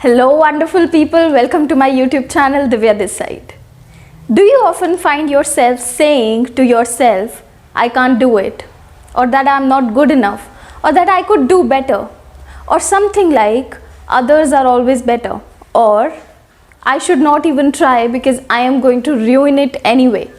Hello wonderful people, welcome to my YouTube channel Divya this side. Do you often find yourself saying to yourself, I can't do it, or that I'm not good enough, or that I could do better, or something like others are always better, or I should not even try because I am going to ruin it anyway?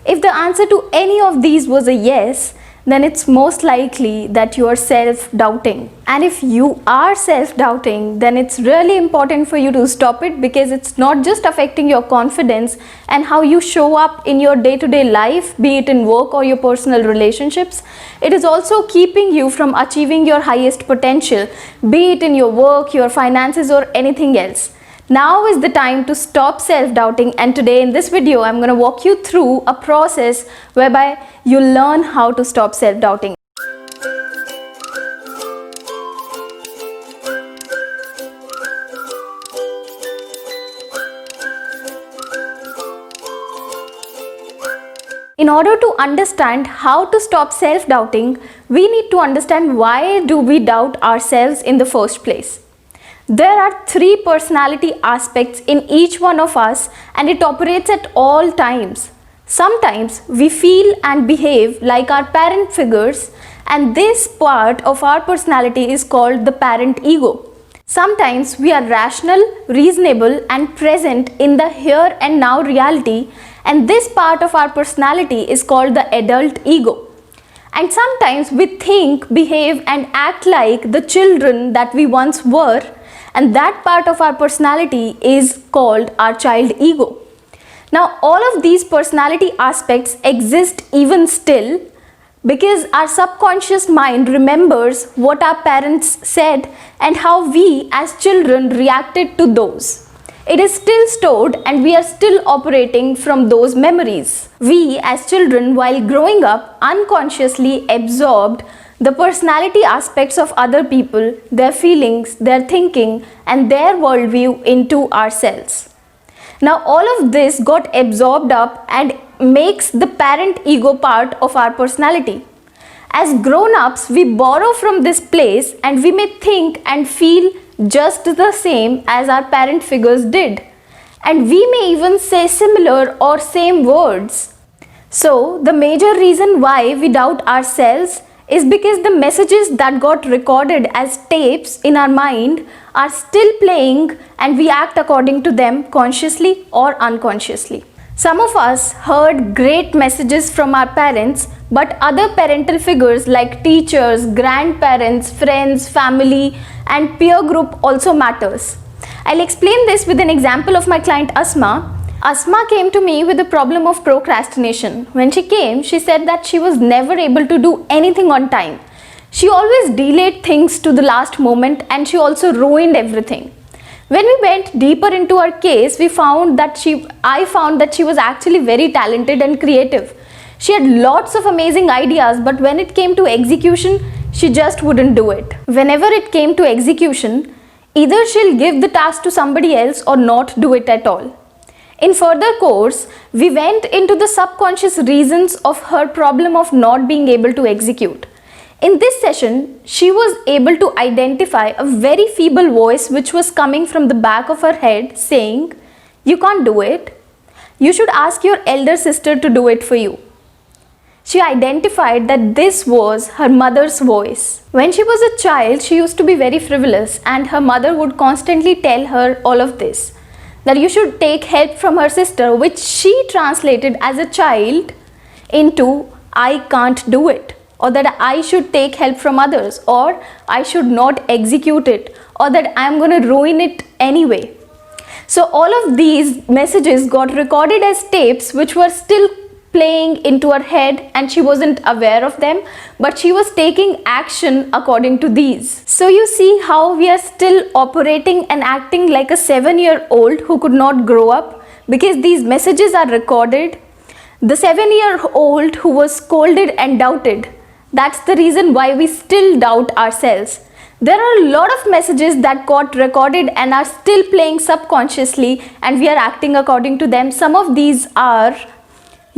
If the answer to any of these was a yes, then it's most likely that you are self-doubting. And if you are self-doubting, then it's really important for you to stop it, because it's not just affecting your confidence and how you show up in your day-to-day life, be it in work or your personal relationships. It is also keeping you from achieving your highest potential, be it in your work, your finances, or anything else. Now is the time to stop self-doubting, and today in this video I'm going to walk you through a process whereby you learn how to stop self-doubting. In order to understand how to stop self-doubting, we need to understand why do we doubt ourselves in the first place. There are three personality aspects in each one of us, and it operates at all times. Sometimes we feel and behave like our parent figures, and this part of our personality is called the parent ego. Sometimes we are rational, reasonable, and present in the here and now reality, and this part of our personality is called the adult ego. And sometimes we think, behave, and act like the children that we once were, and that part of our personality is called our child ego. Now, all of these personality aspects exist even still because our subconscious mind remembers what our parents said and how we as children reacted to those. It is still stored and we are still operating from those memories. We as children, while growing up, unconsciously absorbed the personality aspects of other people, their feelings, their thinking, and their worldview into ourselves. Now all of this got absorbed up and makes the parent ego part of our personality. As grown-ups, we borrow from this place and we may think and feel just the same as our parent figures did. And we may even say similar or same words. So the major reason why we doubt ourselves is because the messages that got recorded as tapes in our mind are still playing, and we act according to them consciously or unconsciously. Some of us heard great messages from our parents, but other parental figures like teachers, grandparents, friends, family, and peer group also matters. I'll explain this with an example of my client Asma. Asma came to me with a problem of procrastination. When she came, she said that she was never able to do anything on time. She always delayed things to the last moment, and she also ruined everything. When we went deeper into her case, I found that she was actually very talented and creative. She had lots of amazing ideas, but when it came to execution, she just wouldn't do it. Whenever it came to execution, either she'll give the task to somebody else or not do it at all. In further course, we went into the subconscious reasons of her problem of not being able to execute. In this session, she was able to identify a very feeble voice which was coming from the back of her head saying, "You can't do it. You should ask your elder sister to do it for you." She identified that this was her mother's voice. When she was a child, she used to be very frivolous, and her mother would constantly tell her all of this, that you should take help from her sister, which she translated as a child into "I can't do it," or that I should take help from others, or I should not execute it, or that I am going to ruin it anyway. So all of these messages got recorded as tapes which were still playing into her head, and she wasn't aware of them, but she was taking action according to these. So you see how we are still operating and acting like a 7-year-old who could not grow up because these messages are recorded. The 7-year-old who was scolded and doubted, that's the reason why we still doubt ourselves. There are a lot of messages that got recorded and are still playing subconsciously, and we are acting according to them. Some of these are: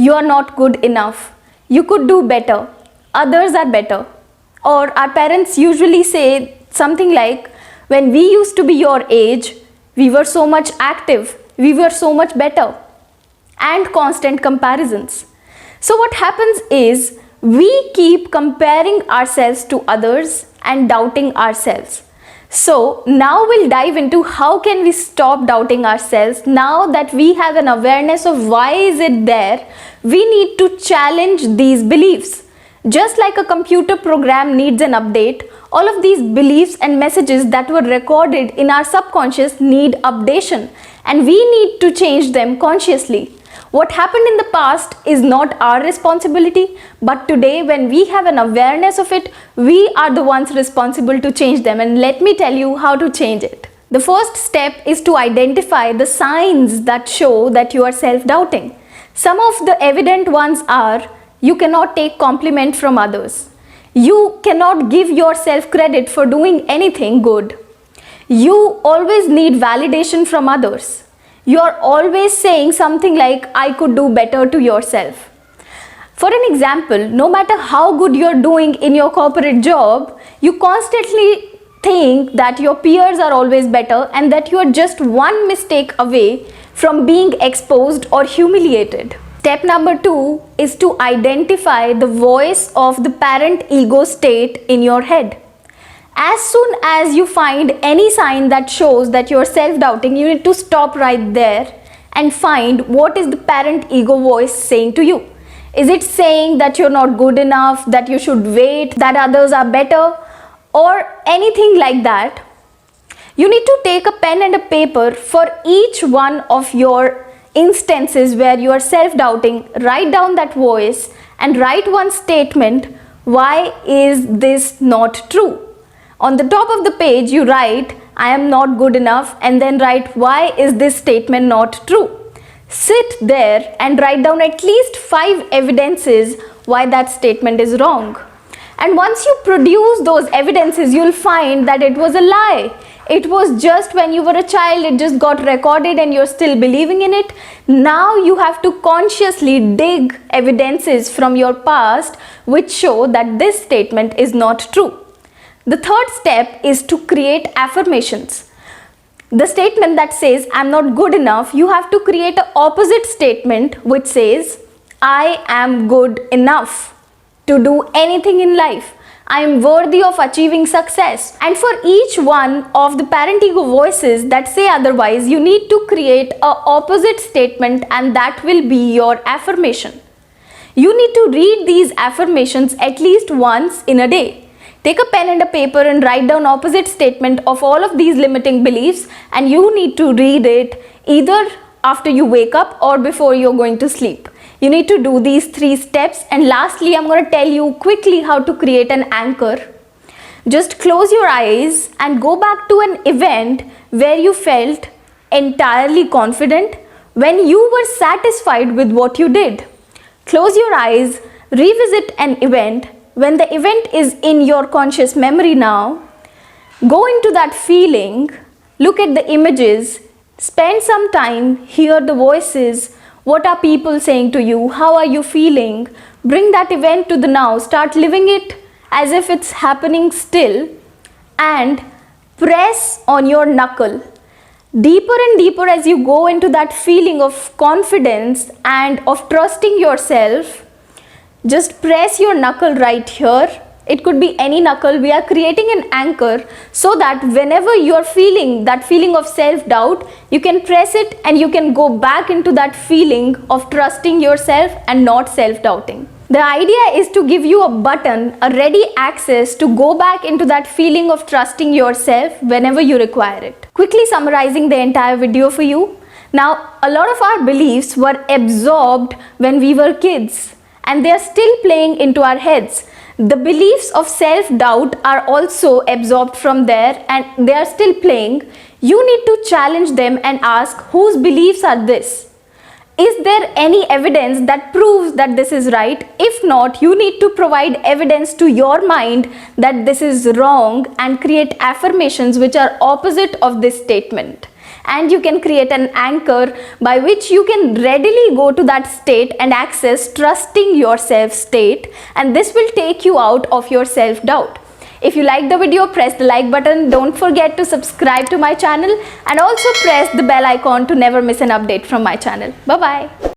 you are not good enough, you could do better, others are better. Or our parents usually say something like, When we used to be your age, we were so much active, we were so much better, and constant comparisons. So what happens is we keep comparing ourselves to others and doubting ourselves. So now we'll dive into how can we stop doubting ourselves. Now that we have an awareness of why is it there, we need to challenge these beliefs. Just like a computer program needs an update, all of these beliefs and messages that were recorded in our subconscious need updation, and we need to change them consciously. What happened in the past is not our responsibility, but today when we have an awareness of it, we are the ones responsible to change them. And let me tell you how to change it. The first step is to identify the signs that show that you are self-doubting. Some of the evident ones are: you cannot take compliment from others. You cannot give yourself credit for doing anything good. You always need validation from others. You're always saying something like, I could do better, to yourself. For an example, no matter how good you're doing in your corporate job, you constantly think that your peers are always better and that you're just one mistake away from being exposed or humiliated. Step number 2 is to identify the voice of the parent ego state in your head. As soon as you find any sign that shows that you're self-doubting, you need to stop right there and find what is the parent ego voice saying to you. Is it saying that you're not good enough, that you should wait, that others are better, or anything like that? You need to take a pen and a paper for each one of your instances where you are self-doubting. Write down that voice and write one statement. Why is this not true? On the top of the page, you write, I am not good enough, and then write, why is this statement not true? Sit there and write down at least 5 evidences why that statement is wrong. And once you produce those evidences, you'll find that it was a lie. It was just when you were a child, it just got recorded and you're still believing in it. Now you have to consciously dig evidences from your past which show that this statement is not true. The third step is to create affirmations. The statement that says, I'm not good enough, you have to create an opposite statement which says, I am good enough to do anything in life. I am worthy of achieving success. And for each one of the parent ego voices that say otherwise, you need to create an opposite statement, and that will be your affirmation. You need to read these affirmations at least once in a day. Take a pen and a paper and write down opposite statement of all of these limiting beliefs, and you need to read it either after you wake up or before you're going to sleep. You need to do these 3 steps. And lastly, I'm going to tell you quickly how to create an anchor. Just close your eyes and go back to an event where you felt entirely confident, when you were satisfied with what you did. Close your eyes, revisit an event. When the event is in your conscious memory now, go into that feeling, look at the images, spend some time, hear the voices. What are people saying to you? How are you feeling? Bring that event to the now. Start living it as if it's happening still, and press on your knuckle. Deeper and deeper as you go into that feeling of confidence and of trusting yourself. Just press your knuckle right here. It could be any knuckle. We are creating an anchor so that whenever you're feeling that feeling of self-doubt, you can press it and you can go back into that feeling of trusting yourself and not self-doubting. The idea is to give you a button, a ready access to go back into that feeling of trusting yourself whenever you require it. Quickly summarizing the entire video for you. Now, a lot of our beliefs were absorbed when we were kids, and they are still playing into our heads. The beliefs of self-doubt are also absorbed from there, and they are still playing. You need to challenge them and ask, whose beliefs are this? Is there any evidence that proves that this is right? If not, you need to provide evidence to your mind that this is wrong and create affirmations which are opposite of this statement. And you can create an anchor by which you can readily go to that state and access trusting yourself state, and this will take you out of your self-doubt. If you like the video, press the like button. Don't forget to subscribe to my channel and also press the bell icon to never miss an update from my channel. Bye bye.